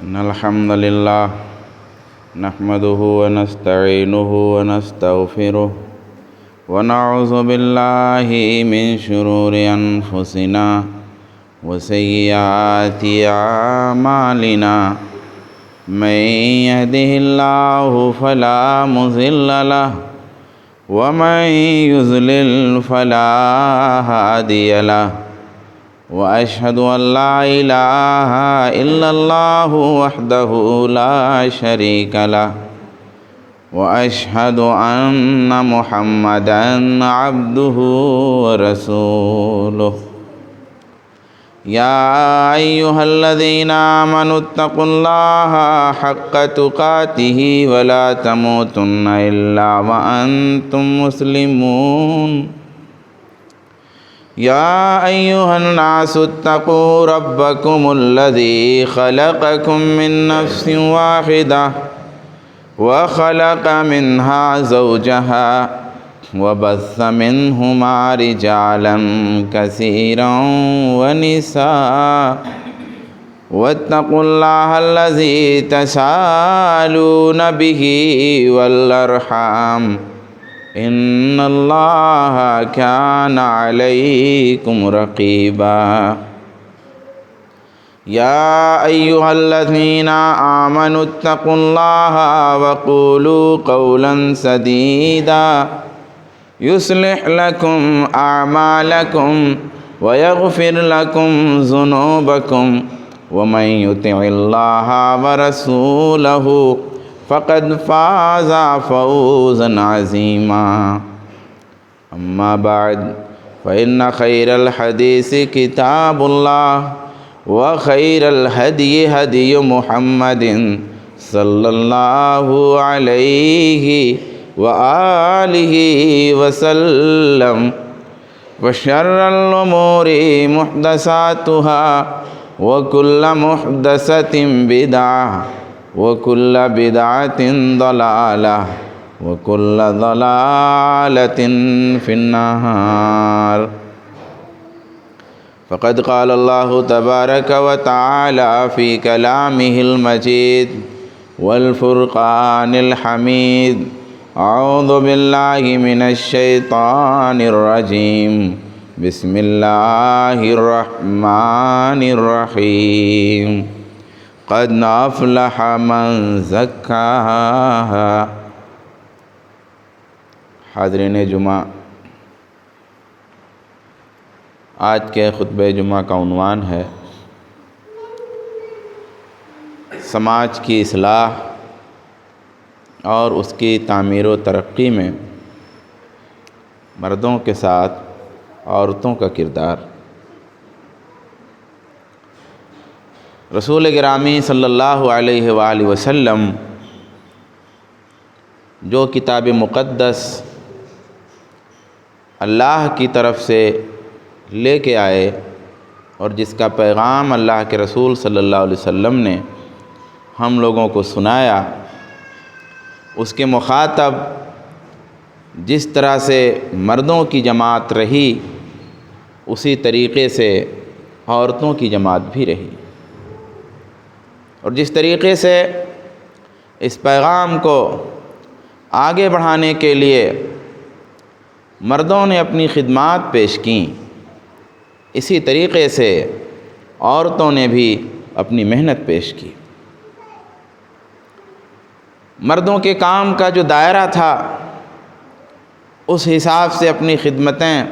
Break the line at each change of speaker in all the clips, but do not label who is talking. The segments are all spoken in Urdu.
إن الحمد لله نحمده ونستعينه ونستغفره ونعوذ بالله من شرور أنفسنا وسيئات أعمالنا من يهده الله فلا مضل له ومن يضلل فلا هادي له وأشهد أن لا إله إلا الله وحده لا شريك له وأشهد أن محمدًا عبده ورسوله يا أيها الذين آمنوا اتقوا الله حق تقاته ولا تموتن إلا وأنتم مسلمون يا أيها الناس اتقوا ربكم الذي خلقكم من نفس واحدة وخلق منها زوجها وبث منهما رجالا كثيرا ونساء واتقوا الله الذي تساءلون به والأرحام إن الله كان عليكم رقيبا يا أيها الذين آمنوا اتقوا الله وقولوا قولا سديدا يصلح لكم أعمالكم ويغفر لكم ذنوبكم ومن يطع الله ورسوله فقد فاز فوزا عظيما أما بعد فإن خير الحديث كتاب الله وخير الهدي هدي محمد صلى الله عليه وآله وسلم وشر الأمور محدثاتها وكل محدثة بدعة وكل بدعة ضلالة وكل ضلالة في النار فقد قال الله تبارك وتعالى في كلامه المجيد والفرقان الحميد أعوذ بالله من الشيطان الرجيم بسم الله الرحمن الرحيم قد أفلح من زكاها. حاضرین جمعہ، آج کے خطبہ جمعہ کا عنوان ہے سماج کی اصلاح اور اس کی تعمیر و ترقی میں مردوں کے ساتھ عورتوں کا کردار. رسول گرامی صلی اللہ علیہ وآلہ وسلم جو کتاب مقدس اللہ کی طرف سے لے کے آئے اور جس کا پیغام اللہ کے رسول صلی اللہ علیہ وسلم نے ہم لوگوں کو سنایا، اس کے مخاطب جس طرح سے مردوں کی جماعت رہی اسی طریقے سے عورتوں کی جماعت بھی رہی، اور جس طریقے سے اس پیغام کو آگے بڑھانے کے لیے مردوں نے اپنی خدمات پیش کیں، اسی طریقے سے عورتوں نے بھی اپنی محنت پیش کی. مردوں کے کام کا جو دائرہ تھا اس حساب سے اپنی خدمتیں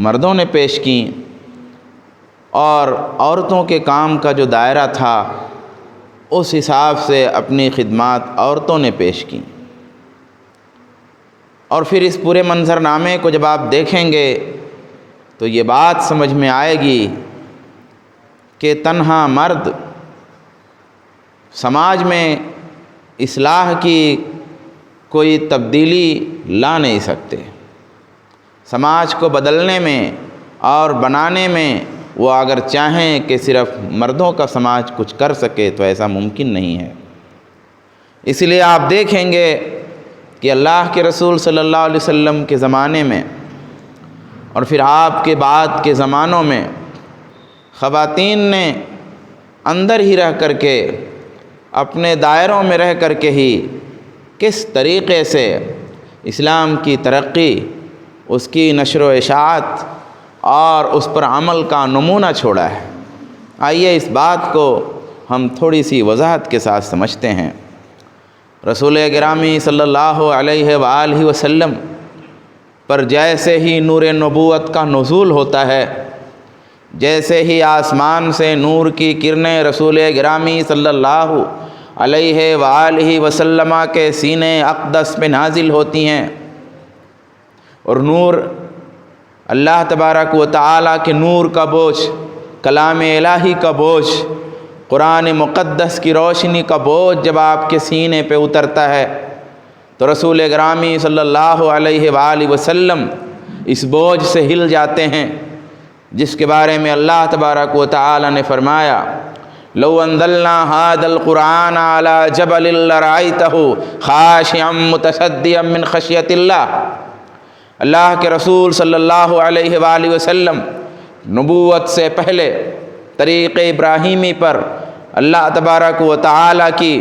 مردوں نے پیش کیں، اور عورتوں کے کام کا جو دائرہ تھا اس حساب سے اپنی خدمات عورتوں نے پیش کیں. اور پھر اس پورے منظرنامے کو جب آپ دیکھیں گے تو یہ بات سمجھ میں آئے گی کہ تنہا مرد سماج میں اصلاح کی کوئی تبدیلی لا نہیں سکتے. سماج کو بدلنے میں اور بنانے میں وہ اگر چاہیں کہ صرف مردوں کا سماج کچھ کر سکے تو ایسا ممکن نہیں ہے. اس لیے آپ دیکھیں گے کہ اللہ کے رسول صلی اللہ علیہ وسلم کے زمانے میں اور پھر آپ کے بعد کے زمانوں میں خواتین نے اندر ہی رہ کر کے اپنے دائروں میں رہ کر کے ہی کس طریقے سے اسلام کی ترقی، اس کی نشر و اشاعت اور اس پر عمل کا نمونہ چھوڑا ہے۔ آئیے اس بات کو ہم تھوڑی سی وضاحت کے ساتھ سمجھتے ہیں۔ رسول گرامی صلی اللہ علیہ وآلہ وسلم پر جیسے ہی نور نبوت کا نزول ہوتا ہے، جیسے ہی آسمان سے نور کی کرنیں رسول گرامی صلی اللہ علیہ وآلہ وسلم کے سینے اقدس پہ نازل ہوتی ہیں، اور نور اللہ تبارک و تعالیٰ کے نور کا بوجھ، کلام الہی کا بوجھ، قرآن مقدس کی روشنی کا بوجھ جب آپ کے سینے پہ اترتا ہے تو رسول گرامی صلی اللہ علیہ وآلہ وسلم اس بوجھ سے ہل جاتے ہیں، جس کے بارے میں اللہ تبارک و تعالیٰ نے فرمایا لو انزلنا هذا القرآن على جبل لرأيته خاشعا متصدعا من خشیۃ اللہ۔ اللہ کے رسول صلی اللہ علیہ وآلہ وسلم نبوت سے پہلے طریق ابراہیمی پر اللہ تبارک و تعالیٰ کی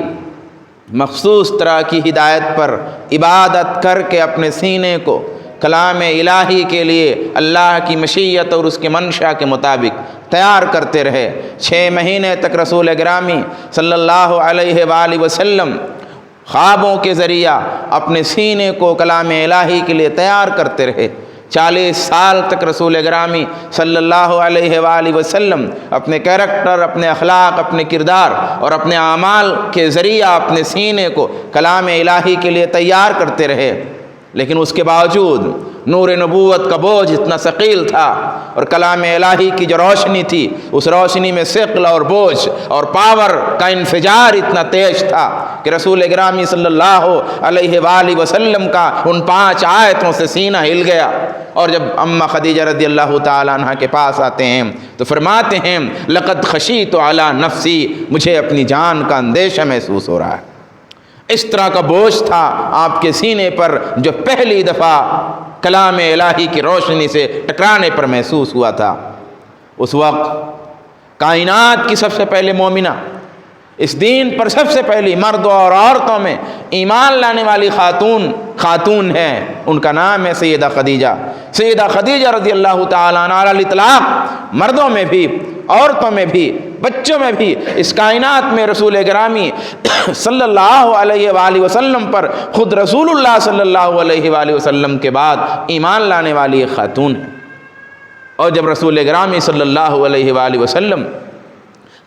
مخصوص طرح کی ہدایت پر عبادت کر کے اپنے سینے کو کلام الہی کے لیے اللہ کی مشیت اور اس کے منشا کے مطابق تیار کرتے رہے۔ 6 مہینے تک رسول گرامی صلی اللہ علیہ وآلہ وسلم خوابوں کے ذریعہ اپنے سینے کو کلام الہی کے لیے تیار کرتے رہے۔ 40 سال تک رسول گرامی صلی اللہ علیہ وآلہ وسلم اپنے کیریکٹر، اپنے اخلاق، اپنے کردار اور اپنے اعمال کے ذریعہ اپنے سینے کو کلام الہی کے لیے تیار کرتے رہے، لیکن اس کے باوجود نور نبوت کا بوجھ اتنا ثقیل تھا، اور کلام الہی کی جو روشنی تھی اس روشنی میں ثقل اور بوجھ اور پاور کا انفجار اتنا تیز تھا کہ رسول گرامی صلی اللہ علیہ وآلہ وسلم کا ان 5 آیتوں سے سینہ ہل گیا۔ اور جب اماں خدیجہ رضی اللہ تعالیٰ عنہ کے پاس آتے ہیں تو فرماتے ہیں لقد خشیت علی نفسی، مجھے اپنی جان کا اندیشہ محسوس ہو رہا ہے۔ اس طرح کا بوجھ تھا آپ کے سینے پر جو پہلی دفعہ کلام الہی کی روشنی سے ٹکرانے پر محسوس ہوا تھا۔ اس وقت کائنات کی سب سے پہلے مومنہ، اس دین پر سب سے پہلی مردوں اور عورتوں میں ایمان لانے والی خاتون ہے، ان کا نام ہے سیدہ خدیجہ۔ سیدہ خدیجہ رضی اللہ تعالیٰ عنہا علی الاطلاق مردوں میں بھی، عورتوں میں بھی، بچوں میں بھی، اس کائنات میں رسول گرامی صلی اللہ علیہ وآلہ وسلم پر خود رسول اللہ صلی اللہ علیہ وآلہ وسلم کے بعد ایمان لانے والی ایک خاتون ہے۔ اور جب رسول گرامی صلی اللہ علیہ وآلہ وسلم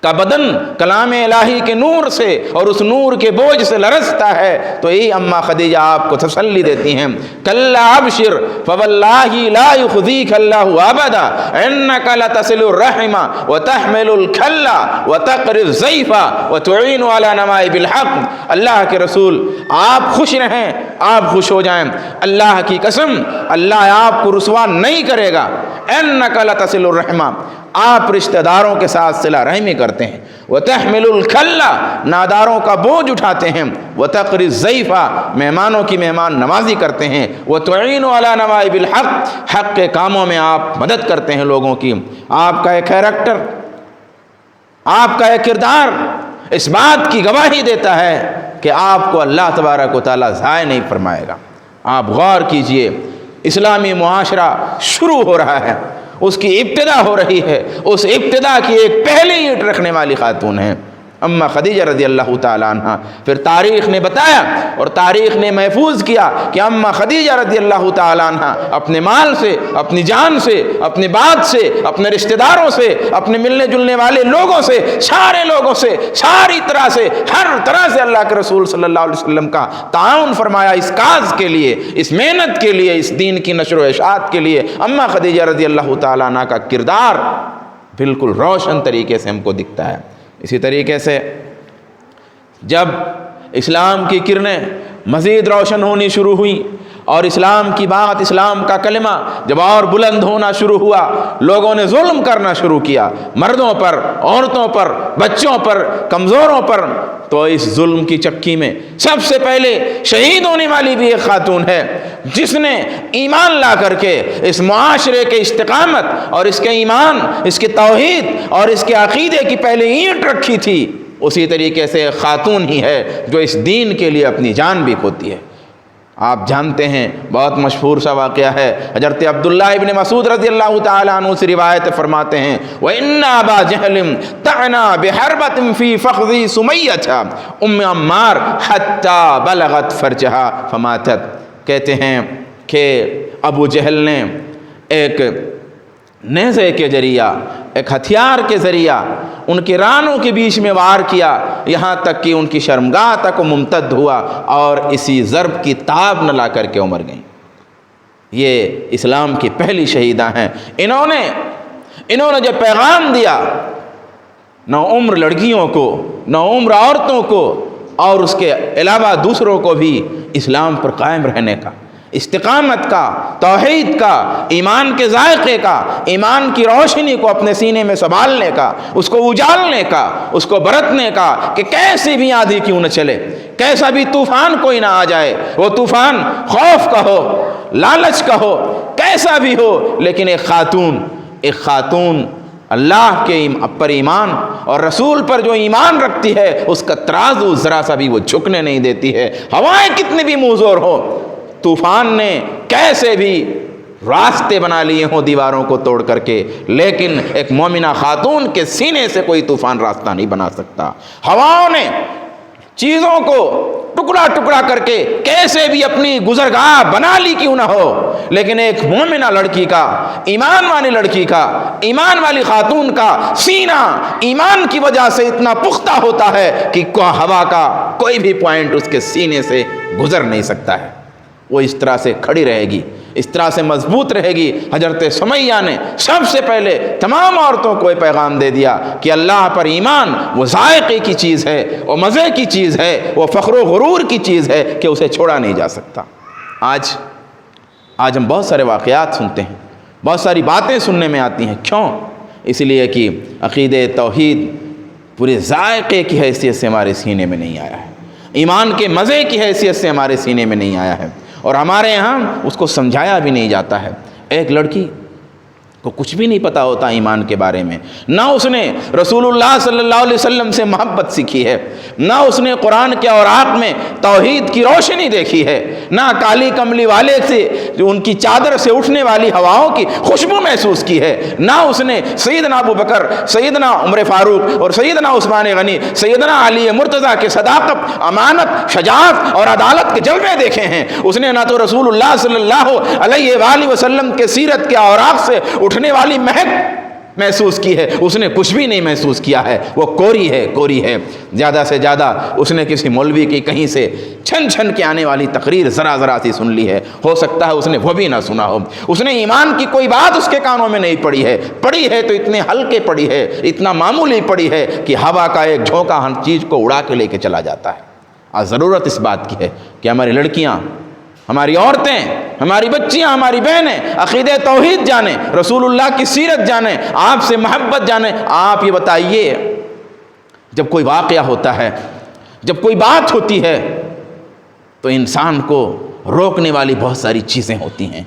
کا بدن کلام الہی کے نور سے اور اس نور کے بوجھ سے لرزتا ہے تو یہی اماں خدیجہ آپ کو تسلی دیتی ہیں کلا ابشر فواللہ لا یخزیک اللہ ابدا انک لتصل الرحم وتحمل الکل وتقری الضیف وتعین علی نوائب الحق۔ اللہ کے رسول آپ خوش رہیں، آپ خوش ہو جائیں، اللہ کی قسم اللہ آپ کو رسوا نہیں کرے گا۔ انک لتصل الرحم، آپ رشتہ داروں کے ساتھ صلہ رحمی کرتے ہیں، وتحمل الکل، ناداروں کا بوجھ اٹھاتے ہیں، وتقری الضیف، مہمانوں کی مہمان نوازی کرتے ہیں، وتعین علی نوائب الحق، حق کے کاموں میں آپ مدد کرتے ہیں لوگوں کی۔ آپ کا ایک کیریکٹر، آپ کا ایک کردار اس بات کی گواہی دیتا ہے کہ آپ کو اللہ تبارک و تعالیٰ ضائع نہیں فرمائے گا۔ آپ غور کیجئے، اسلامی معاشرہ شروع ہو رہا ہے، اس کی ابتدا ہو رہی ہے، اس ابتدا کی ایک پہلی اینٹ رکھنے والی خاتون ہیں اماں خدیجہ رضی اللہ تعالیٰ عنہ۔ پھر تاریخ نے بتایا اور تاریخ نے محفوظ کیا کہ اماں خدیجہ رضی اللہ تعالیٰ عنہ اپنے مال سے، اپنی جان سے، اپنے بعد سے، اپنے رشتہ داروں سے، اپنے ملنے جلنے والے لوگوں سے، سارے لوگوں سے، ساری طرح سے، ہر طرح سے اللہ کے رسول صلی اللہ علیہ وسلم کا تعاون فرمایا اس کاز کے لیے، اس محنت کے لیے، اس دین کی نشر و اشاعت کے لیے۔ اماں خدیجہ رضی اللہ تعالیٰ عنہ کا کردار بالکل روشن طریقے سے ہم کو دکھتا ہے۔ اسی طریقے سے جب اسلام کی کرنیں مزید روشن ہونی شروع ہوئیں اور اسلام کی بات، اسلام کا کلمہ جب اور بلند ہونا شروع ہوا، لوگوں نے ظلم کرنا شروع کیا مردوں پر، عورتوں پر، بچوں پر، کمزوروں پر، تو اس ظلم کی چکی میں سب سے پہلے شہید ہونے والی بھی ایک خاتون ہے جس نے ایمان لا کر کے اس معاشرے کے استقامت اور اس کے ایمان، اس کے توحید اور اس کے عقیدے کی پہلے اینٹ رکھی تھی۔ اسی طریقے سے خاتون ہی ہے جو اس دین کے لیے اپنی جان بھی کھوتی ہے۔ آپ جانتے ہیں بہت مشہور سا واقعہ ہے، حضرت عبداللہ ابن مسعود رضی اللہ تعالیٰ عنہ سے روایت فرماتے ہیں وَإِنَّ أَبَا جَهْلٍ تَعْنَا بِحَرْبَةٍ فِي فَخْذِ سُمَيَّةَ أُمِّ عَمَّارٍ حَتَّى بَلَغَتْ فَرْجَهَا فَمَاتَتْ۔ کہتے ہیں کہ ابو جہل نے ایک نیزے کے ذریعہ، ایک ہتھیار کے ذریعہ ان کے رانوں کے بیچ میں وار کیا، یہاں تک کہ ان کی شرمگاہ تک ممتد ہوا اور اسی ضرب کی تاب نہ لا کر کے وہ مر گئیں۔ یہ اسلام کی پہلی شہیدہ ہیں۔ انہوں نے جو پیغام دیا نو عمر لڑکیوں کو، نو عمر عورتوں کو اور اس کے علاوہ دوسروں کو بھی اسلام پر قائم رہنے کا، استقامت کا، توحید کا، ایمان کے ذائقے کا، ایمان کی روشنی کو اپنے سینے میں سنبھالنے کا، اس کو اجالنے کا، اس کو برتنے کا کہ کیسی بھی آندھی کیوں نہ چلے، کیسا بھی طوفان کوئی نہ آ جائے، وہ طوفان خوف کا ہو، لالچ کا ہو، کیسا بھی ہو، لیکن ایک خاتون اللہ کے پر ایمان اور رسول پر جو ایمان رکھتی ہے اس کا ترازو ذرا سا بھی وہ جھکنے نہیں دیتی ہے۔ ہوائیں کتنی بھی منہ زور ہو، طوفان نے کیسے بھی راستے بنا لیے ہوں دیواروں کو توڑ کر کے، لیکن ایک مومنہ خاتون کے سینے سے کوئی طوفان راستہ نہیں بنا سکتا۔ ہواؤں نے چیزوں کو ٹکڑا ٹکڑا کر کے کیسے بھی اپنی گزرگاہ بنا لی کیوں نہ ہو، لیکن ایک مومنہ لڑکی کا، ایمان والی لڑکی کا، ایمان والی خاتون کا سینہ ایمان کی وجہ سے اتنا پختہ ہوتا ہے کہ ہوا کا کوئی بھی پوائنٹ اس کے سینے سے گزر نہیں سکتا ہے، وہ اس طرح سے کھڑی رہے گی، اس طرح سے مضبوط رہے گی۔ حضرت سمیہ نے سب سے پہلے تمام عورتوں کو یہ پیغام دے دیا کہ اللہ پر ایمان وہ ذائقے کی چیز ہے، وہ مزے کی چیز ہے، وہ فخر و غرور کی چیز ہے کہ اسے چھوڑا نہیں جا سکتا۔ آج ہم بہت سارے واقعات سنتے ہیں، بہت ساری باتیں سننے میں آتی ہیں، کیوں؟ اس لیے کہ عقیدہ توحید پورے ذائقے کی حیثیت سے ہمارے سینے میں نہیں آیا ہے، ایمان کے مزے کی حیثیت سے ہمارے سینے میں نہیں آیا ہے، اور ہمارے یہاں اس کو سمجھایا بھی نہیں جاتا ہے۔ ایک لڑکی کو کچھ بھی نہیں پتا ہوتا ایمان کے بارے میں، نہ اس نے رسول اللہ صلی اللہ علیہ وسلم سے محبت سیکھی ہے، نہ اس نے قرآن کے اوراق میں توحید کی روشنی دیکھی ہے، نہ کالی کملی والے سے جو ان کی چادر سے اٹھنے والی ہواؤں کی خوشبو محسوس کی ہے، نہ اس نے سیدنا ابو بکر، سیدنا عمر فاروق اور سیدنا عثمان غنی، سیدنا علی مرتضیٰ کے صداقت، امانت، شجاعت اور عدالت کے جلوے دیکھے ہیں۔ اس نے نہ تو رسول اللہ صلی اللہ علیہ وآلہ وسلم کے سیرت کے اوراق سے اٹھنے والی مہک محسوس کی ہے، اس نے کچھ بھی نہیں محسوس کیا ہے، وہ کوری ہے۔ زیادہ سے زیادہ اس نے کسی مولوی کی کہیں سے چھن چھن کے آنے والی تقریر ذرا سی سن لی ہے، ہو سکتا ہے اس نے وہ بھی نہ سنا ہو، اس نے ایمان کی کوئی بات اس کے کانوں میں نہیں پڑی ہے تو اتنے ہلکے پڑی ہے، اتنا معمولی پڑی ہے کہ ہوا کا ایک جھونکا ہر چیز کو اڑا کے لے کے چلا جاتا ہے۔ آج ضرورت اس بات کی ہے کہ ہماری لڑکیاں، ہماری عورتیں، ہماری بچیاں، ہماری بہنیں عقیدہ توحید جانیں، رسول اللہ کی سیرت جانیں، آپ سے محبت جانیں۔ آپ یہ بتائیے، جب کوئی واقعہ ہوتا ہے، جب کوئی بات ہوتی ہے تو انسان کو روکنے والی بہت ساری چیزیں ہوتی ہیں۔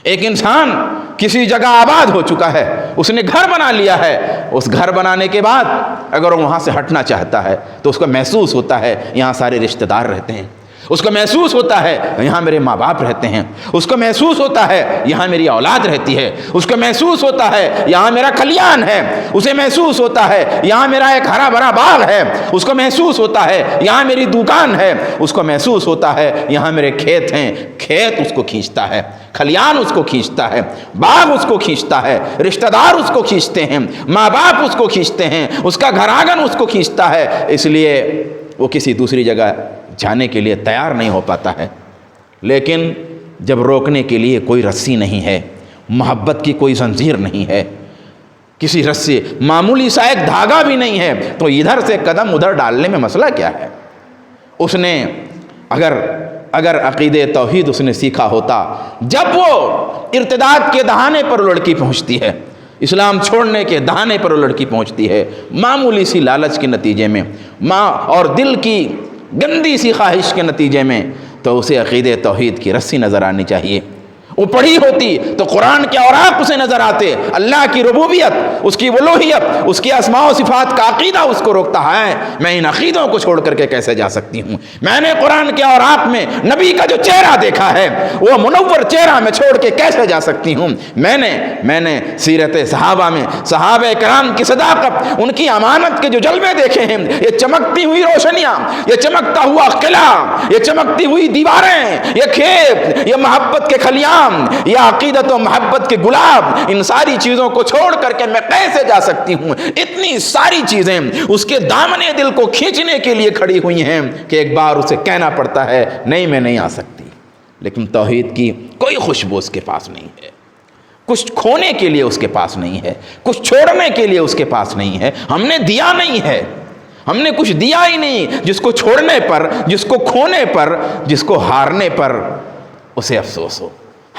ایک انسان کسی جگہ آباد ہو چکا ہے، اس نے گھر بنا لیا ہے، اس گھر بنانے کے بعد اگر وہ وہاں سے ہٹنا چاہتا ہے تو اس کو محسوس ہوتا ہے یہاں سارے رشتہ دار رہتے ہیں، اس کو محسوس ہوتا ہے یہاں میرے ماں باپ رہتے ہیں، اس کو محسوس ہوتا ہے یہاں میری اولاد رہتی ہے، اس کو محسوس ہوتا ہے یہاں میرا کھلیان ہے، اسے محسوس ہوتا ہے یہاں میرا ایک ہرا بھرا باغ ہے، اس کو محسوس ہوتا ہے یہاں میری دکان ہے، اس کو محسوس ہوتا ہے یہاں میرے کھیت ہیں۔ کھیت اس کو کھینچتا ہے، کھلیان اس کو کھینچتا ہے، باغ اس کو کھینچتا ہے، رشتہ دار اس کو کھینچتے ہیں، ماں باپ اس کو کھینچتے ہیں، اس کا گھر آنگن اس کو کھینچتا ہے، اس لیے وہ کسی دوسری جگہ جانے کے لیے تیار نہیں ہو پاتا ہے۔ لیکن جب روکنے کے لیے کوئی رسی نہیں ہے، محبت کی کوئی زنجیر نہیں ہے، کسی رسی معمولی سا ایک دھاگا بھی نہیں ہے، تو ادھر سے قدم ادھر ڈالنے میں مسئلہ کیا ہے؟ اس نے اگر عقیدہ توحید اس نے سیکھا ہوتا، جب وہ ارتداد کے دہانے پر لڑکی پہنچتی ہے، اسلام چھوڑنے کے دہانے پر لڑکی پہنچتی ہے، معمولی سی لالچ کے نتیجے میں، اور دل کی گندی سی خواہش کے نتیجے میں، تو اسے عقیدہ توحید کی رسی نظر آنی چاہیے، وہ پڑھی ہوتی تو قرآن کے اوراق اسے نظر آتے، اللہ کی ربوبیت، اس کی الوہیت، اس کی اسماء و صفات کا عقیدہ اس کو روکتا ہے میں ان عقیدوں کو چھوڑ کر کے کیسے جا سکتی ہوں، میں نے قرآن کے اوراق میں نبی کا جو چہرہ دیکھا ہے وہ منور چہرہ میں چھوڑ کے کیسے جا سکتی ہوں، میں نے سیرت صحابہ میں صحابہ کرام کی صداقت، ان کی امانت کے جو جلوے دیکھے ہیں، یہ چمکتی ہوئی روشنیاں، یہ چمکتا ہوا قلعہ، یہ چمکتی ہوئی دیواریں، یہ کھیت، یہ محبت کے کھلیان، یہ عقیدت و محبت کے گلاب، ان ساری چیزوں کو چھوڑ کر کے میں کیسے جا سکتی ہوں؟ اتنی ساری چیزیں اس کے دامنے دل کو کھینچنے کے لیے کھڑی ہوئی ہیں کہ ایک بار اسے کہنا پڑتا ہے نہیں میں نہیں آ سکتی، لیکن توحید کی کوئی خوشبو اس کے پاس نہیں ہے، کچھ کھونے کے لیے اس کے پاس نہیں ہے، کچھ چھوڑنے کے لیے اس کے پاس نہیں ہے، ہم نے دیا نہیں ہے، ہم نے کچھ دیا ہی نہیں جس کو چھوڑنے پر، جس کو کھونے پر، جس کو ہارنے پر اسے افسوس ہو،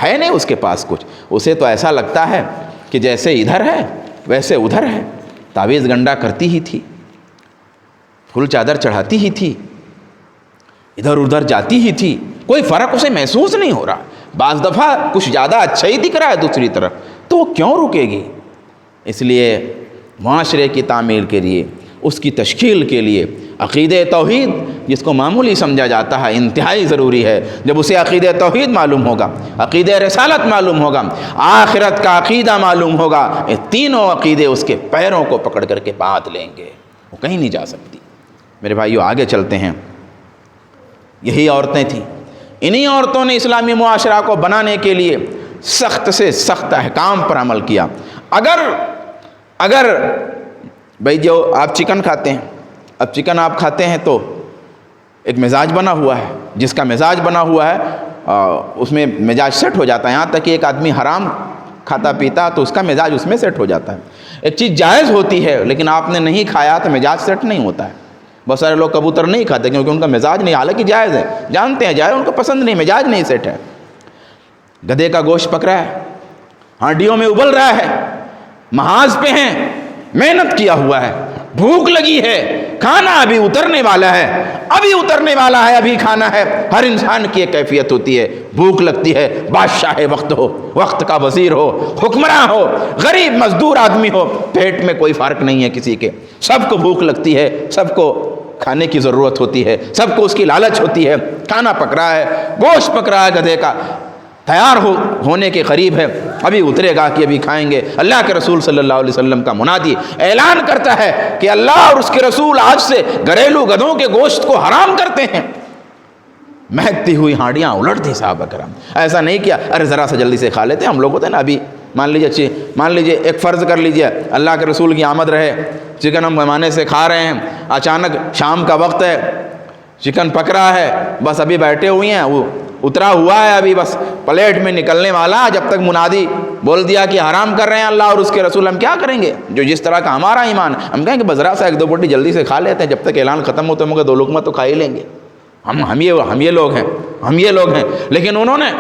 ہے نہیں اس کے پاس کچھ، اسے تو ایسا لگتا ہے کہ جیسے ادھر ہے ویسے ادھر ہے، تعویذ گنڈا کرتی ہی تھی، پھول چادر چڑھاتی ہی تھی، ادھر ادھر جاتی ہی تھی، کوئی فرق اسے محسوس نہیں ہو رہا، بعض دفعہ کچھ زیادہ اچھا ہی دکھ رہا ہے دوسری طرف، تو وہ کیوں رکے گی؟ اس لیے معاشرے کی تعمیر کے لیے، اس کی تشکیل کے لیے عقیدہ توحید جس کو معمولی سمجھا جاتا ہے انتہائی ضروری ہے۔ جب اسے عقیدہ توحید معلوم ہوگا، عقیدہ رسالت معلوم ہوگا، آخرت کا عقیدہ معلوم ہوگا، یہ تینوں عقیدے اس کے پیروں کو پکڑ کر کے باندھ لیں گے، وہ کہیں نہیں جا سکتی۔ میرے بھائیو آگے چلتے ہیں، یہی عورتیں تھیں، انہی عورتوں نے اسلامی معاشرہ کو بنانے کے لیے سخت سے سخت احکام پر عمل کیا۔ اگر بھائی جو آپ چکن کھاتے ہیں، اب چکن آپ کھاتے ہیں تو ایک مزاج بنا ہوا ہے، جس کا مزاج بنا ہوا ہے اس میں مزاج سیٹ ہو جاتا ہے، یہاں تک کہ ایک آدمی حرام کھاتا پیتا تو اس کا مزاج اس میں سیٹ ہو جاتا ہے۔ ایک چیز جائز ہوتی ہے لیکن آپ نے نہیں کھایا تو مزاج سیٹ نہیں ہوتا ہے۔ بہت سارے لوگ کبوتر نہیں کھاتے کیونکہ ان کا مزاج نہیں، حالانکہ جائز ہے، جانتے ہیں جائز، ان کو پسند نہیں، مزاج نہیں سیٹ ہے۔ گدھے کا گوشت پک رہا ہے، ہانڈیوں میں ابل رہا ہے، محاذ پہ ہیں، محنت کیا ہوا ہے، بھوک لگی ہے، کھانا ابھی اترنے والا ہے، ابھی کھانا ہے۔ ہر انسان کی ایک کیفیت ہوتی ہے، بھوک لگتی ہے، بادشاہ وقت ہو، وقت کا وزیر ہو، حکمراں ہو، غریب مزدور آدمی ہو، پیٹ میں کوئی فرق نہیں ہے کسی کے، سب کو بھوک لگتی ہے، سب کو کھانے کی ضرورت ہوتی ہے، سب کو اس کی لالچ ہوتی ہے۔ کھانا پک رہا ہے، گوشت پک رہا ہے، گدھے کا تیار ہونے کے قریب ہے، ابھی اترے گا کہ ابھی کھائیں گے۔ اللہ کے رسول صلی اللہ علیہ وسلم کا منادی اعلان کرتا ہے کہ اللہ اور اس کے رسول آج سے گھریلو گدھوں کے گوشت کو حرام کرتے ہیں۔ مہکتی ہوئی ہانڈیاں الٹ دی صحابہ کرام، ایسا نہیں کیا ارے ذرا سا جلدی سے کھا لیتے ہیں، ہم لوگ ہوتے ہیں نا، ابھی مان لیجئے ایک فرض کر لیجئے اللہ کے رسول کی آمد رہے، چکن ہم پیمانے سے کھا رہے ہیں، اچانک شام کا وقت ہے، چکن پک رہا ہے، بس ابھی بیٹھے ہوئے ہیں، وہ اترا ہوا ہے، ابھی بس پلیٹ میں نکلنے والا، جب تک منادی بول دیا کہ حرام کر رہے ہیں اللہ اور اس کے رسول، ہم کیا کریں گے؟ جو جس طرح کا ہمارا ایمان، ہم کہیں کہ بس ذرا سا ایک دو بوٹی جلدی سے کھا لیتے ہیں، جب تک اعلان ختم ہوتے ہیں دو لقمہ تو کھا ہی لیں گے، ہم یہ لوگ ہیں۔ لیکن انہوں نے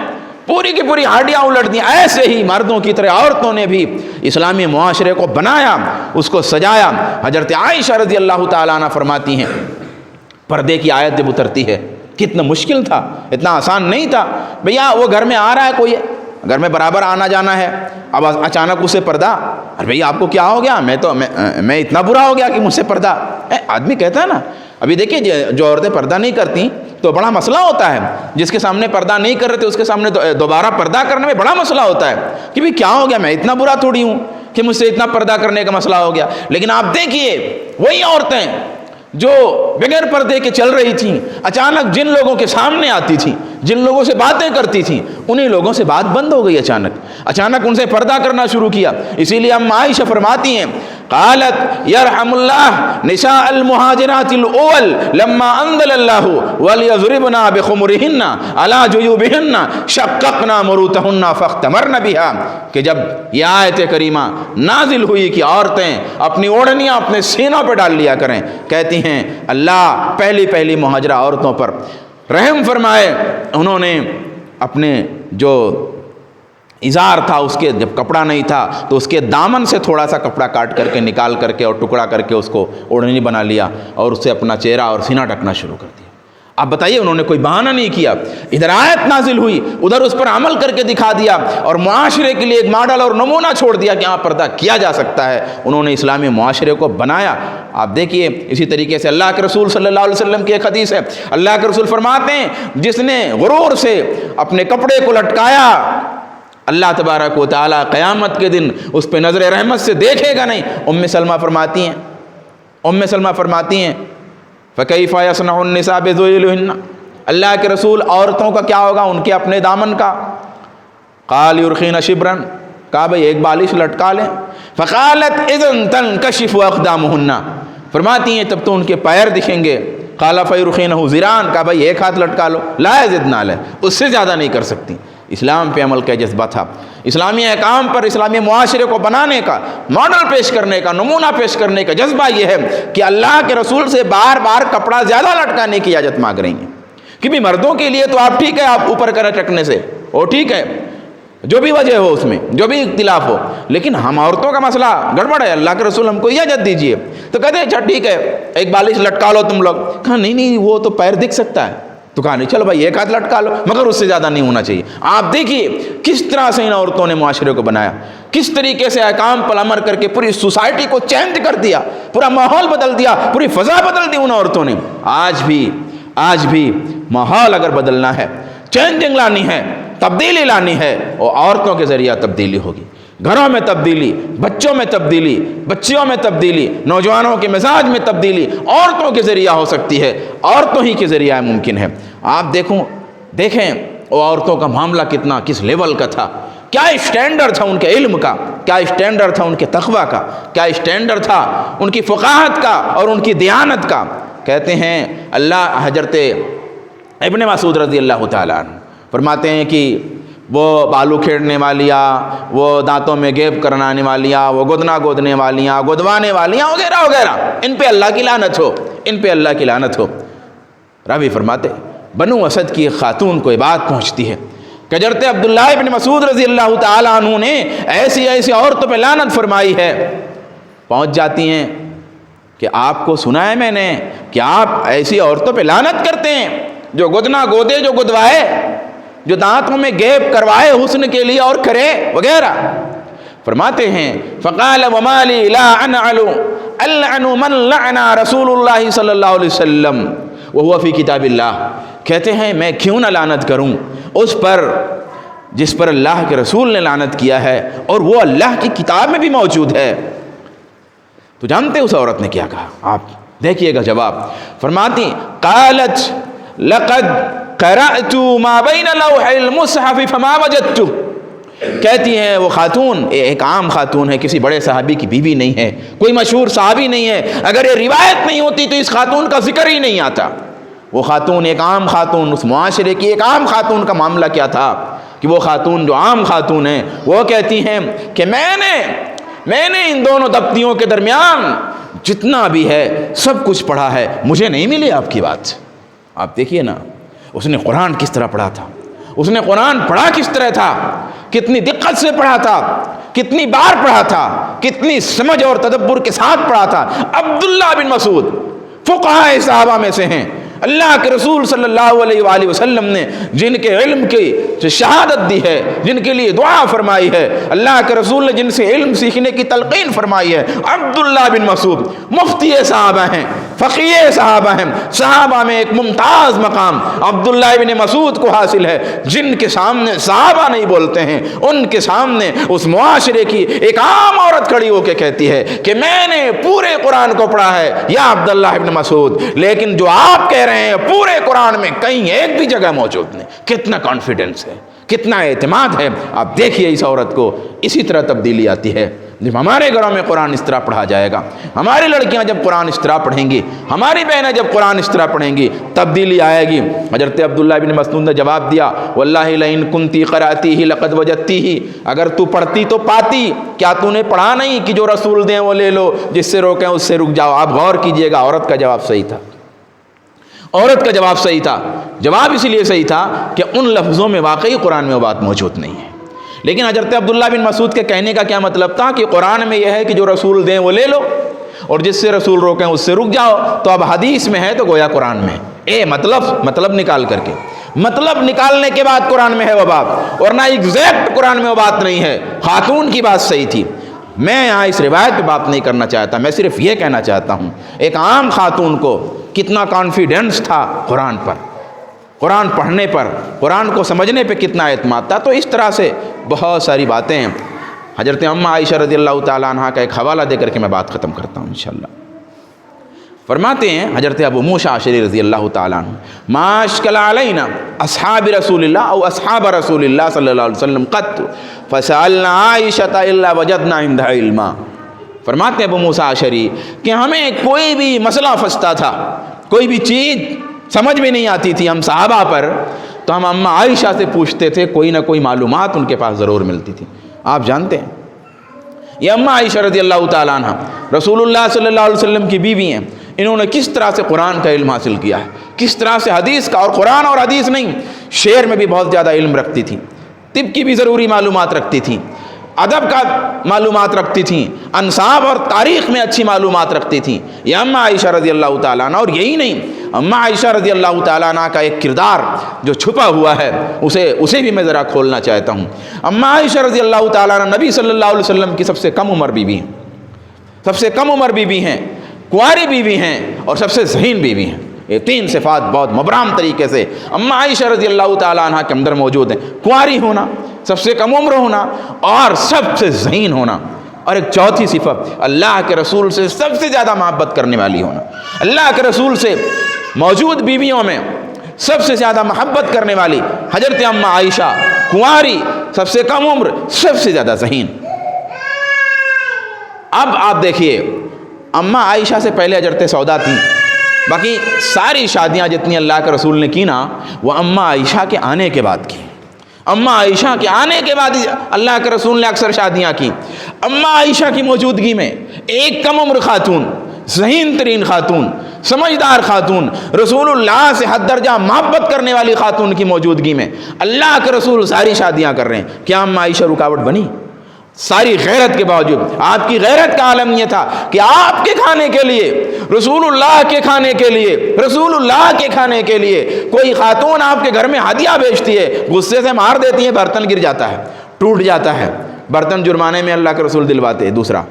پوری کی پوری ہانڈیاں الٹ دی۔ ایسے ہی مردوں کی طرح عورتوں نے بھی اسلامی معاشرے کو بنایا، اس کو سجایا۔ حضرت عائشہ رضی اللہ تعالیٰ عنہ فرماتی ہیں، پردے کی آیت جب اترتی ہے، کتنا مشکل تھا، اتنا آسان نہیں تھا۔ بھیا وہ گھر میں آ رہا ہے، کوئی گھر میں برابر آنا جانا ہے، اب اچانک اسے پردہ، ارے بھیا آپ کو کیا ہو گیا؟ میں اتنا برا ہو گیا کہ مجھ سے پردہ؟ آدمی کہتا ہے نا، ابھی دیکھیے جو عورتیں پردہ نہیں کرتی تو بڑا مسئلہ ہوتا ہے، جس کے سامنے پردہ نہیں کر رہے تھے اس کے سامنے دوبارہ پردہ کرنے میں بڑا مسئلہ ہوتا ہے کہ بھئی کیا ہو گیا، میں اتنا برا تھوڑی ہوں کہ مجھ سے اتنا پردہ کرنے کا مسئلہ ہو گیا۔ لیکن آپ دیکھیے وہی عورتیں جو بغیر پردے کے چل رہی تھیں، اچانک جن لوگوں کے سامنے آتی تھیں، جن لوگوں سے باتیں کرتی تھیں، انہی لوگوں سے بات بند ہو گئی، اچانک ان سے پردہ کرنا شروع کیا۔ اسی لیے ام عائشہ فرماتی ہیں، قالت یرحم اللہ نساء المہاجرات الاول لما انزل اللہ ولیضربن بخمرہن علی جیوبہن شققنا مروتہن فاختمرن بہا، کہ جب یہ آیت کریمہ نازل ہوئی کہ عورتیں اپنی اوڑھنیاں اپنے سینوں پہ ڈال لیا کریں، کہتی ہیں اللہ پہلی مہاجرہ عورتوں پر رحم فرمائے، انہوں نے اپنے جو ازار تھا اس کے جب کپڑا نہیں تھا تو اس کے دامن سے تھوڑا سا کپڑا کاٹ کر کے نکال کر کے اور ٹکڑا کر کے اس کو اوڑھنی بنا لیا اور اس سے اپنا چہرہ اور سینہ ڈھکنا شروع کر دیا۔ آپ بتائیے، انہوں نے کوئی بہانہ نہیں کیا، ادھر آیت نازل ہوئی، ادھر اس پر عمل کر کے دکھا دیا اور معاشرے کے لیے ایک ماڈل اور نمونہ چھوڑ دیا کہ ہاں پردہ کیا جا سکتا ہے۔ انہوں نے اسلامی معاشرے کو بنایا۔ آپ دیکھیے اسی طریقے سے اللہ کے رسول صلی اللہ علیہ وسلم کی ایک حدیث ہے، اللہ کے رسول فرماتے ہیں جس نے غرور سے اپنے کپڑے کو لٹکایا، اللہ تبارک و تعالیٰ قیامت کے دن اس پہ نظر رحمت سے دیکھے گا نہیں۔ ام سلمہ فرماتی ہیں فَكَيْفَ يَصْنَعُ النِّسَاءُ بِذُيُلِهِنَّ، اللہ کے رسول عورتوں کا کیا ہوگا ان کے اپنے دامن کا؟ قال يُرْخِينَ شِبْرًا، کہا بھئی ایک بالش لٹکا لیں۔ فقالت اذن تنکشف اقدامهن، فرماتی ہیں تب تو ان کے پیر دکھیں گے۔ قال فيرخينه ذراعا، کہا بھئی ایک ہاتھ لٹکا لو، لا يزدن علیہ، اس سے زیادہ نہیں کر سکتی۔ اسلام پہ عمل کا جذبہ تھا، اسلامی احکام پر اسلامی معاشرے کو بنانے کا، ماڈل پیش کرنے کا، نمونہ پیش کرنے کا جذبہ یہ ہے کہ اللہ کے رسول سے بار بار کپڑا زیادہ لٹکانے کی اجازت مانگ رہی ہیں کہ بھی مردوں کے لیے تو آپ ٹھیک ہے، آپ اوپر کریں لٹکنے سے، وہ ٹھیک ہے، جو بھی وجہ ہو اس میں، جو بھی اختلاف ہو، لیکن ہم عورتوں کا مسئلہ گڑبڑ ہے، اللہ کے رسول ہم کو اجازت دیجیے۔ تو کہتے ہیں اچھا ٹھیک ہے ایک بالش لٹکا لو تم لوگ، کہا نہیں وہ تو پیر دکھ سکتا ہے، تو کہا نہیں چلو بھائی ایک ہاتھ لٹکا لو، مگر اس سے زیادہ نہیں ہونا چاہیے۔ آپ دیکھیے کس طرح سے ان عورتوں نے معاشرے کو بنایا، کس طریقے سے احکام پر عمل کر کے پوری سوسائٹی کو چینج کر دیا، پورا ماحول بدل دیا، پوری فضا بدل دی ان عورتوں نے۔ آج بھی ماحول اگر بدلنا ہے، چینجنگ لانی ہے، تبدیلی لانی ہے، اور عورتوں کے ذریعہ تبدیلی ہوگی۔ گھروں میں تبدیلی، بچوں میں تبدیلی، بچیوں میں تبدیلی، نوجوانوں کے مزاج میں تبدیلی عورتوں کے ذریعہ ہو سکتی ہے، عورتوں ہی کے ذریعہ ممکن ہے۔ آپ دیکھیں وہ عورتوں کا معاملہ کس لیول کا تھا، کیا اسٹینڈرڈ تھا ان کے علم کا، کیا اسٹینڈرڈ تھا ان کے تقوی کا، کیا اسٹینڈرڈ تھا ان کی فقاہت کا اور ان کی دیانت کا۔ کہتے ہیں حضرت ابن مسعود رضی اللہ تعالیٰ عنہ فرماتے ہیں کہ وہ بالو کھیڑنے والیاں، وہ دانتوں میں گیپ کرنے والیاں، وہ گدنا گودنے والیاں، گدوانے والیاں وغیرہ وغیرہ، ان پہ اللہ کی لعنت ہو۔ راوی فرماتے بنو اسد کی خاتون کو یہ بات پہنچتی ہے کہ حضرت عبداللہ ابن مسعود رضی اللہ تعالیٰ عنہ نے ایسی عورتوں پہ لعنت فرمائی ہے، پہنچ جاتی ہیں کہ آپ کو سنا ہے میں نے کہ آپ ایسی عورتوں پہ لعنت کرتے ہیں جو گدنا گودے، جو گدوائے، جو دانتوں میں گیپ کروائے حسن کے لیے اور کرے وغیرہ۔ فرماتے ہیں فقال وما لي لا العن من لعن رسول اللہ صلی اللہ علیہ وسلم وهو فی کتاب اللہ، کہتے ہیں میں کیوں نہ لعنت کروں اس پر جس پر اللہ کے رسول نے لعنت کیا ہے اور وہ اللہ کی کتاب میں بھی موجود ہے۔ تو جانتے اس عورت نے کیا کہا؟ آپ دیکھیے گا جواب۔ فرماتی قالت لقد قرأت ما بین لوح المصحف فما وجدت، کہتی ہیں وہ خاتون ایک عام خاتون ہے، کسی بڑے صحابی کی بیوی نہیں ہے، کوئی مشہور صحابی نہیں ہے، اگر یہ روایت نہیں ہوتی تو اس خاتون کا ذکر ہی نہیں آتا۔ وہ خاتون ایک عام خاتون، اس معاشرے کی ایک عام خاتون کا معاملہ کیا تھا کہ وہ خاتون جو عام خاتون ہیں وہ کہتی ہیں کہ میں نے ان دونوں تپتیوں کے درمیان جتنا بھی ہے سب کچھ پڑھا ہے، مجھے نہیں ملی آپ کی بات۔ آپ دیکھیے نا اس نے قرآن کس طرح پڑھا تھا، اس نے قرآن پڑھا کس طرح تھا، کتنی دقت سے پڑھا تھا، کتنی بار پڑھا تھا، کتنی سمجھ اور تدبر کے ساتھ پڑھا تھا۔ عبداللہ بن مسعود فقہاء صحابہ میں سے ہیں، اللہ کے رسول صلی اللہ علیہ وآلہ وسلم نے جن کے علم کی شہادت دی ہے، جن کے لیے دعا فرمائی ہے، اللہ کے رسول نے جن سے علم سیکھنے کی تلقین فرمائی ہے، عبداللہ بن مسعود مفتی صحابہ ہیں، فقیہ صحابہ ہیں، صحابہ میں ایک ممتاز مقام عبداللہ بن مسعود کو حاصل ہے، جن کے سامنے صحابہ نہیں بولتے ہیں، ان کے سامنے اس معاشرے کی ایک عام عورت کھڑی ہو کے کہتی ہے کہ میں نے پورے قرآن کو پڑھا ہے یا عبداللہ بن مسعود، لیکن جو آپ کہہ رہے ہیں پورے قرآن میں کہیں ایک بھی جگہ موجود نہیں۔ کتنا کانفیڈنس ہے، کتنا اعتماد ہے۔ آپ دیکھیے اس عورت کو اسی طرح تبدیلی آتی ہے جب ہمارے گھروں میں قرآن اس طرح پڑھا جائے گا، ہماری لڑکیاں جب قرآن اس طرح پڑھیں گی، ہماری بہنیں جب قرآن اس طرح پڑھیں گی، تبدیلی آئے گی۔ حضرت عبداللہ بن مسعود نے جواب دیا واللہ لئن کنتی قرأتی لقد وجدتی، اگر تو پڑھتی تو پاتی، کیا تو نے پڑھا نہیں کہ جو رسول دیں وہ لے لو، جس سے روکیں اس سے رک جاؤ۔ آپ غور کیجئے گا، عورت کا جواب صحیح تھا، عورت کا جواب صحیح تھا۔ جواب اس لیے صحیح تھا کہ ان لفظوں میں واقعی قرآن میں وہ بات موجود نہیں ہے، لیکن حضرت عبداللہ بن مسعود کے کہنے کا کیا مطلب تھا کہ قرآن میں یہ ہے کہ جو رسول دیں وہ لے لو، اور جس سے رسول روکیں اس سے رک جاؤ۔ تو اب حدیث میں ہے تو گویا قرآن میں ہے، مطلب نکال کر کے، مطلب نکالنے کے بعد قرآن میں ہے وہ بات، ورنہ ایگزیکٹ قرآن میں وہ بات نہیں ہے۔ خاتون کی بات صحیح تھی، میں یہاں اس روایت پہ بات نہیں کرنا چاہتا، میں صرف یہ کہنا چاہتا ہوں ایک عام خاتون کو کتنا کانفیڈنس تھا قرآن پر، قرآن پڑھنے پر، قرآن کو سمجھنے پہ کتنا اعتماد تھا۔ تو اس طرح سے بہت ساری باتیں ہیں۔ حضرت اماں عائشہ رضی اللہ تعالیٰ عنہ کا ایک حوالہ دے کر کے میں بات ختم کرتا ہوں انشاءاللہ۔ فرماتے ہیں حضرت ابو موسیٰ اشعری رضی اللہ تعالیٰ عنہ، ما اشکل علینا اصحاب رسول اللہ او اصحاب رسول اللہ صلی اللہ علیہ وسلم قط فسألنا عائشۃ الا وجدنا عندها علما۔ فرماتے ہیں ابو موسیٰ اشعری کہ ہمیں کوئی بھی مسئلہ پھنستا تھا، کوئی بھی چیز سمجھ میں نہیں آتی تھی ہم صحابہ پر، تو ہم اماں عائشہ سے پوچھتے تھے، کوئی نہ کوئی معلومات ان کے پاس ضرور ملتی تھی۔ آپ جانتے ہیں یہ اماں عائشہ رضی اللہ تعالیٰ عنہ رسول اللہ صلی اللہ علیہ وسلم کی بیوی ہیں، انہوں نے کس طرح سے قرآن کا علم حاصل کیا ہے، کس طرح سے حدیث کا، اور قرآن اور حدیث نہیں، شعر میں بھی بہت زیادہ علم رکھتی تھی، طب کی بھی ضروری معلومات رکھتی تھی، ادب کا معلومات رکھتی تھیں، انصاب اور تاریخ میں اچھی معلومات رکھتی تھیں یہ اماں عائشہ رضی اللہ تعالیٰ عنہ۔ اور یہی نہیں، اماں عائشہ رضی اللہ تعالیٰ عنہ کا ایک کردار جو چھپا ہوا ہے اسے بھی میں ذرا کھولنا چاہتا ہوں۔ اماں عائشہ رضی اللہ تعالیٰ عنہ نبی صلی اللہ علیہ وسلم کی سب سے کم عمر بیوی ہیں، سب سے کم عمر بیوی ہیں، کنواری بیوی ہیں، اور سب سے ذہین بیوی ہیں۔ یہ تین صفات بہت مبرام طریقے سے اماں عائشہ رضی اللہ تعالیٰ عنہ کے اندر موجود ہیں، کنواری ہونا، سب سے کم عمر ہونا، اور سب سے ذہین ہونا، اور ایک چوتھی صفت اللہ کے رسول سے سب سے زیادہ محبت کرنے والی ہونا۔ اللہ کے رسول سے موجود بیویوں میں سب سے زیادہ محبت کرنے والی حضرت اماں عائشہ، کنواری، سب سے کم عمر، سب سے زیادہ ذہین۔ اب آپ دیکھیے اماں عائشہ سے پہلے حضرت سودا تھیں، باقی ساری شادیاں جتنی اللہ کے رسول نے کی نا وہ اماں عائشہ کے آنے کے بعد کی۔ اماں عائشہ کے آنے کے بعد اللہ کے رسول نے اکثر شادیاں کی۔ اماں عائشہ کی موجودگی میں ایک کم عمر خاتون، ذہین ترین خاتون، سمجھدار خاتون، رسول اللہ سے حد درجہ محبت کرنے والی خاتون کی موجودگی میں اللہ کے رسول ساری شادیاں کر رہے ہیں۔ کیا اماں عائشہ رکاوٹ بنی؟ ساری غیرت کے باوجود آپ کی غیرت کا عالم یہ تھا کہ آپ کے کھانے کے لیے، رسول اللہ کے کھانے کے لیے، رسول اللہ کے کھانے کے لیے کوئی خاتون آپ کے گھر میں ہدیہ بیچتی ہے، غصے سے مار دیتی ہے، برتن گر جاتا ہے، ٹوٹ جاتا ہے، برتن جرمانے میں اللہ کے رسول دلواتے ہیں۔ دوسرا،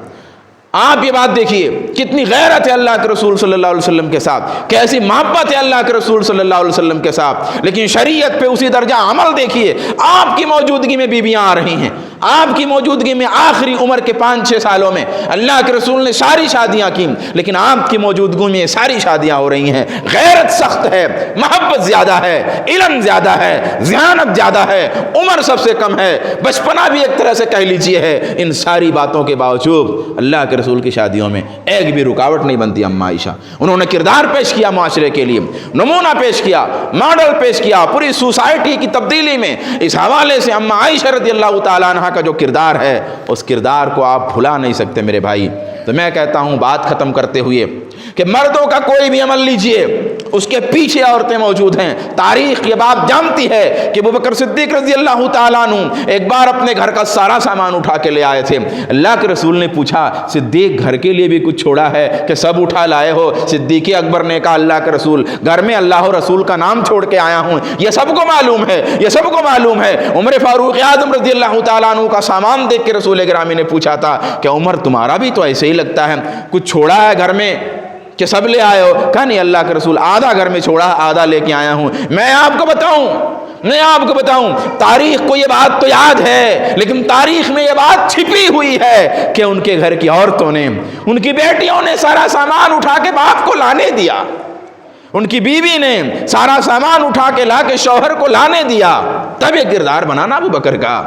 آپ یہ بات دیکھیے کتنی غیرت ہے اللہ کے رسول صلی اللہ علیہ وسلم کے ساتھ، کیسی محبت ہے اللہ کے رسول صلی اللہ علیہ وسلم کے ساتھ، لیکن شریعت پہ اسی درجہ عمل دیکھیے۔ آپ کی موجودگی میں بیویاں آ رہی ہیں، آپ کی موجودگی میں آخری عمر کے 5-6 سالوں میں اللہ کے رسول نے ساری شادیاں کی، لیکن آپ کی موجودگی میں ساری شادیاں ہو رہی ہیں۔ غیرت سخت ہے، محبت زیادہ ہے، علم زیادہ ہے، ذہانت زیادہ ہے، عمر سب سے کم ہے، بچپنا بھی ایک طرح سے کہہ لیجیے ہے۔ ان ساری باتوں کے باوجود اللہ کے رسول کی شادیوں میں ایک بھی رکاوٹ نہیں بنتی اماں عائشہ۔ انہوں نے کردار پیش کیا معاشرے کے لیے، نمونہ پیش کیا، ماڈل پیش کیا پوری سوسائٹی کی تبدیلی میں۔ اس حوالے سے اماں عائشہ رضی اللہ تعالیٰ عنہ کا جو کردار ہے اس کردار کو آپ بھلا نہیں سکتے میرے بھائی۔ تو میں کہتا ہوں بات ختم کرتے ہوئے کہ مردوں کا کوئی بھی عمل لیجئے اس کے پیچھے عورتیں موجود ہیں۔ تاریخ یہ بات جانتی ہے کہ ابوبکر صدیق رضی اللہ تعالیٰ عنہ ایک بار اپنے گھر کا سارا سامان اٹھا کے لے آئے تھے۔ اللہ کے رسول نے پوچھا صدیق گھر کے لیے بھی کچھ چھوڑا ہے کہ سب اٹھا لائے ہو؟ صدیق اکبر نے کہا اللہ کے رسول گھر میں اللہ و رسول کا نام چھوڑ کے آیا ہوں، یہ سب کو معلوم ہے، یہ سب کو معلوم ہے۔ عمر فاروق اعظم رضی اللہ تعالیٰ عنہ کا سامان دیکھ کے رسول گرامی نے پوچھا تھا کہ عمر تمہارا بھی تو ایسے ہی لگتا ہے، کچھ چھوڑا ہے گھر میں کہ سب لے آئے ہو؟ کہا نہیں اللہ کے رسول آدھا گھر میں چھوڑا، آدھا لے کے آیا ہوں۔ میں آپ کو بتاؤں تاریخ کو یہ بات تو یاد ہے، لیکن تاریخ میں یہ بات چھپی ہوئی ہے کہ ان کے گھر کی عورتوں نے، ان کی بیٹیوں نے سارا سامان اٹھا کے باپ کو لانے دیا، ان کی بیوی نے سارا سامان اٹھا کے لا کے شوہر کو لانے دیا، تب یہ کردار بنانا ابو بکر کا۔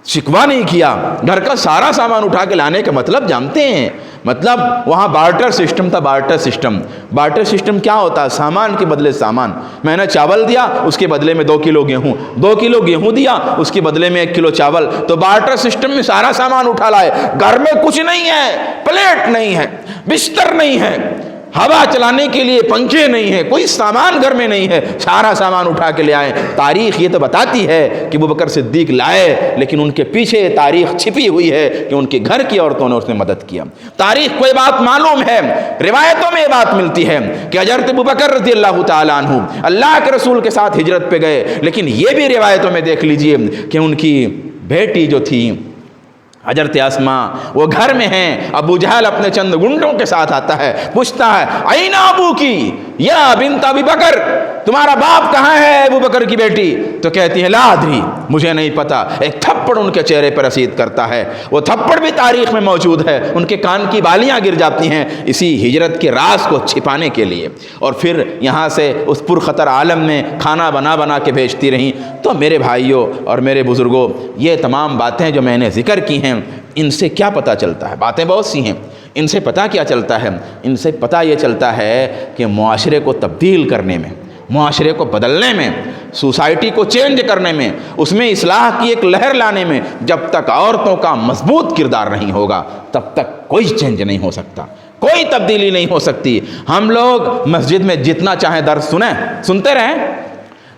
شکوہ نہیں کیا، گھر کا سارا سامان اٹھا کے لانے کا مطلب جانتے ہیں، مطلب وہاں بارٹر سسٹم تھا۔ بارٹر سسٹم کیا ہوتا ہے؟ سامان کے بدلے سامان۔ میں نے چاول دیا اس کے بدلے میں 2 کلو گیہوں، 2 کلو گیہوں دیا اس کے بدلے میں 1 کلو چاول۔ تو بارٹر سسٹم میں سارا سامان اٹھا لائے، گھر میں کچھ نہیں ہے، پلیٹ نہیں ہے، بستر نہیں ہے، ہوا چلانے کے لیے پنکھے نہیں ہیں، کوئی سامان گھر میں نہیں ہے، سارا سامان اٹھا کے لے آئیں۔ تاریخ یہ تو بتاتی ہے کہ ابوبکر صدیق لائے، لیکن ان کے پیچھے تاریخ چھپی ہوئی ہے کہ ان کے گھر کی عورتوں نے اس میں مدد کیا۔ تاریخ کو یہ بات معلوم ہے، روایتوں میں یہ بات ملتی ہے کہ حضرت ابوبکر رضی اللہ تعالیٰ عنہ اللہ کے رسول کے ساتھ ہجرت پہ گئے، لیکن یہ بھی روایتوں میں دیکھ لیجئے کہ ان کی بیٹی جو تھی حضرت اسماء، وہ گھر میں ہیں، ابو جہل اپنے چند گنڈوں کے ساتھ آتا ہے، پوچھتا ہے این ابو کی یا بنت ابی بکر، تمہارا باپ کہاں ہے ابو بکر کی بیٹی؟ تو کہتی ہے لا ادری، مجھے نہیں پتا۔ ایک تھپڑ ان کے چہرے پر رسید کرتا ہے، وہ تھپڑ بھی تاریخ میں موجود ہے، ان کے کان کی بالیاں گر جاتی ہیں اسی ہجرت کے راز کو چھپانے کے لیے، اور پھر یہاں سے اس پرخطر عالم میں کھانا بنا بنا کے بھیجتی رہیں۔ تو میرے بھائیوں اور میرے بزرگوں، یہ تمام باتیں جو میں نے ذکر کی ہیں، ان سے کیا پتہ چلتا ہے؟ باتیں بہت سی ہیں، ان سے پتہ کیا چلتا ہے؟ ان سے پتہ یہ چلتا ہے کہ معاشرے کو تبدیل کرنے میں، معاشرے کو بدلنے میں، سوسائٹی کو چینج کرنے میں، اس میں اصلاح کی ایک لہر لانے میں، جب تک عورتوں کا مضبوط کردار نہیں ہوگا تب تک کوئی چینج نہیں ہو سکتا، کوئی تبدیلی نہیں ہو سکتی۔ ہم لوگ مسجد میں جتنا چاہیں درس سنتے رہیں،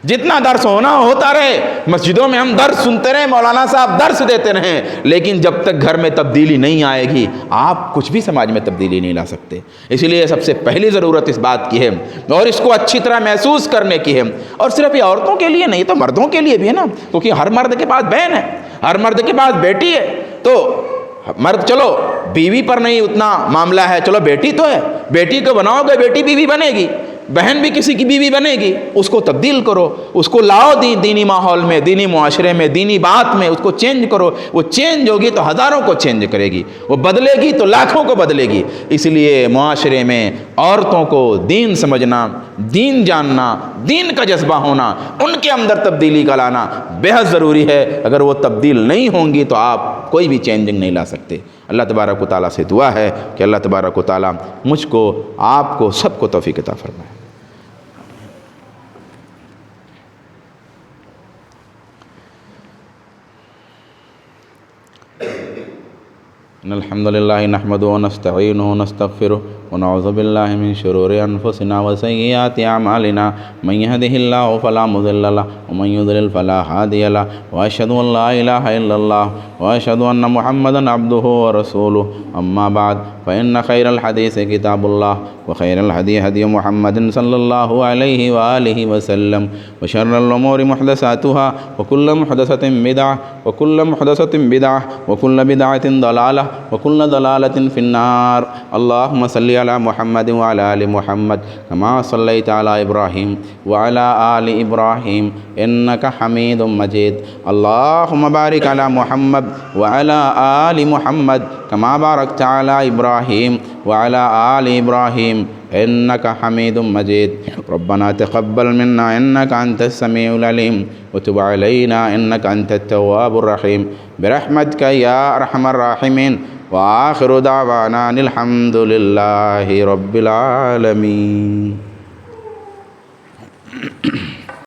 جتنا درس ہوتا رہے، مسجدوں میں ہم درس سنتے رہیں، مولانا صاحب درس دیتے رہیں، لیکن جب تک گھر میں تبدیلی نہیں آئے گی آپ کچھ بھی سماج میں تبدیلی نہیں لا سکتے۔ اسی لیے سب سے پہلی ضرورت اس بات کی ہے اور اس کو اچھی طرح محسوس کرنے کی ہے، اور صرف یہ عورتوں کے لیے نہیں تو مردوں کے لیے بھی ہے نا، کیونکہ ہر مرد کے پاس بہن ہے، ہر مرد کے پاس بیٹی ہے۔ تو مرد چلو بیوی پر نہیں اتنا معاملہ ہے، چلو بیٹی تو ہے، بیٹی کو بناؤ گے بیٹی بیوی بنے گی، بہن بھی کسی کی بیوی بنے گی، اس کو تبدیل کرو، اس کو لاؤ دینی ماحول میں، دینی معاشرے میں، دینی بات میں، اس کو چینج کرو۔ وہ چینج ہوگی تو ہزاروں کو چینج کرے گی، وہ بدلے گی تو لاکھوں کو بدلے گی۔ اس لیے معاشرے میں عورتوں کو دین سمجھنا، دین جاننا، دین کا جذبہ ہونا، ان کے اندر تبدیلی کا لانا بہت ضروری ہے۔ اگر وہ تبدیل نہیں ہوں گی تو آپ کوئی بھی چینجنگ نہیں لا سکتے۔ اللہ تبارک و تعالیٰ سے دعا ہے کہ اللہ تبارک و تعالیٰ مجھ کو، آپ کو، سب کو توفیق عطا فرمائے۔ ان الحمد لله نحمده ونستعينه ونستغفره ونعوذ بالله من شرور انفسنا وسيئات اعمالنا، من يهده الله فلا مضل له ومن يضلل فلا هادي له، واشهد ان لا اله الا الله واشهد ان محمدا عبده ورسوله، اما بعد فان خير الحديث كتاب الله وخير الهدي هدي محمد صلى الله عليه واله وسلم، وشر الامور محدثاتها وكل محدثة بدعة وكل محدثة بدعة وكل بدعة ضلالة وكل ضلالة في النار۔ اللهم صل على محمد وعلى آل محمد كما صليت على إبراهيم وعلى آل إبراهيم إنك حميد مجيد۔ اللهم بارك على محمد وعلى آل محمد كما باركت على إبراهيم وعلى آل إبراهيم إنك حميد مجيد۔ ربنا تقبل منا إنك أنت السميع العليم وتب علينا إنك أنت التواب الرحيم برحمتك يا أرحم الراحمين، وآخر دعوانا الحمد لله رب العالمين۔